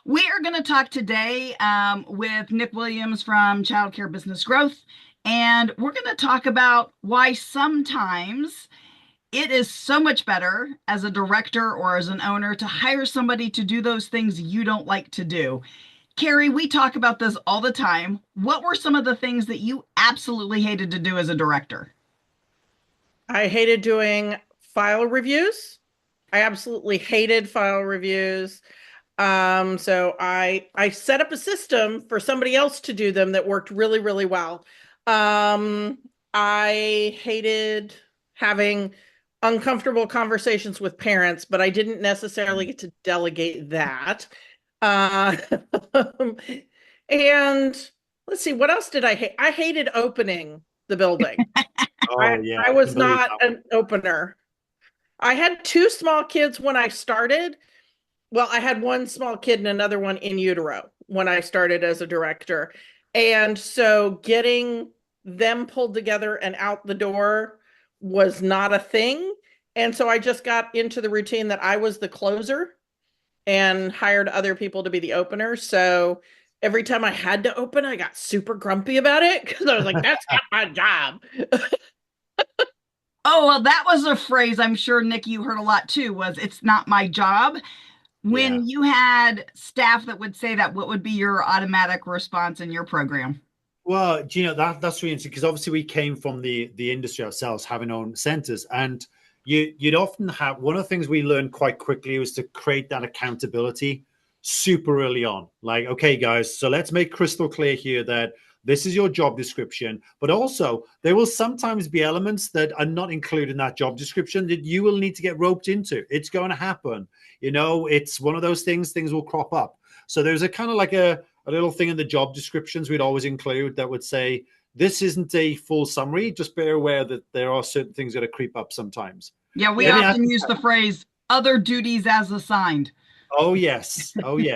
We are going to talk today with Nick Williams from Child Care Business Growth, and we're going to talk about why sometimes it is so much better as a director or as an owner to hire somebody to do those things you don't like to do. Carrie, we talk about this all the time. What were some of the things that you absolutely hated to do as a director? I hated doing file reviews. I absolutely hated file reviews. So I set up a system for somebody else to do them that worked really, really well. I hated having uncomfortable conversations with parents, but I didn't necessarily get to delegate that. Uh, and let's see, what else did I hate? I hated opening the building. Oh I yeah, I I was can believe not that one. an opener. I had two small kids when I started. Well, I had one small kid and another one in utero when I started as a director. And so getting them pulled together and out the door was not a thing. And so I just got into the routine that I was the closer and hired other people to be the opener. So every time I had to open, I got super grumpy about it because I was like, that's not my job. Oh, well, that was a phrase I'm sure, Nick, you heard a lot too, was it's not my job. Yeah. When you had staff that would say that, what would be your automatic response in your program? Well, that's really interesting because obviously we came from the industry ourselves, having our own centers, and you'd often have one of the things we learned quite quickly was to create that accountability super early on. Like, okay, guys, so let's make crystal clear here that this is your job description, but also there will sometimes be elements that are not included in that job description that you will need to get roped into. It's going to happen. It's one of those things will crop up. So there's a kind of like a little thing in the job descriptions we'd always include that would say, this isn't a full summary. Just be aware that there are certain things that creep up sometimes. Yeah, we Let me Yeah. ask often you, use the phrase other duties as assigned. oh, yes. Oh, yes.